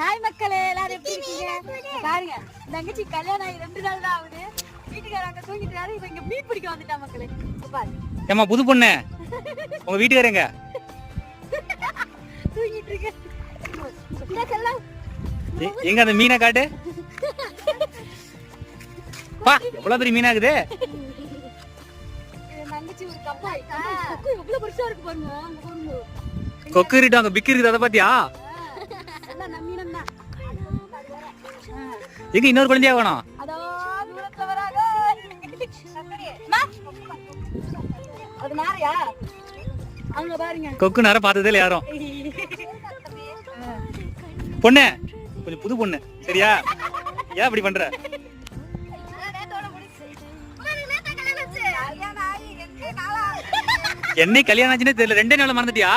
Hi மக்களே, எல்லாரும் எப்படி இருக்கீங்க? பாருங்க, தங்கச்சி கல்யாணம் ஆகி 2 நாள் தான் ஆகுது. வீட்டுக்காரங்க தூங்கிட்டாரு, இப்ப இங்க மீன் பிடிக்க வந்துட்டா மக்களே. பாருங்க. ஏமா புது பொண்ணு, உங்க வீட்டுக்காரங்க தூங்கிட்டு இருக்கு. இந்த செல்லம் எங்க அந்த மீனை காட்டு. பா, எவ்வளவு பெரிய மீனா இருக்குது. தங்கச்சி ஒரு கப்பா இருக்கா. எவ்வளவு பெருசா இருக்கு பாருங்க. அங்க பாருங்க. கொக்கு இருக்கு, அங்க பிக்கு இருக்குது, அத பாத்தியா? எல்லாம் நம்ம மீனம் தான். எங்க இன்னொரு குழந்தையா வேணும்? அதோ தூரத்துல வராங்க. அது நாரையா? அங்க பாருங்க. கொக்கு நேரம் பார்த்ததே இல்ல யாரும். பொண்ணு, கொஞ்சம் புது பொண்ணு சரியா? ஏன் அப்படி பண்ற? என்னை கல்யாணம் ஆச்சுன்னே தெரியல, 2 நாள்ல மறந்துட்டியா?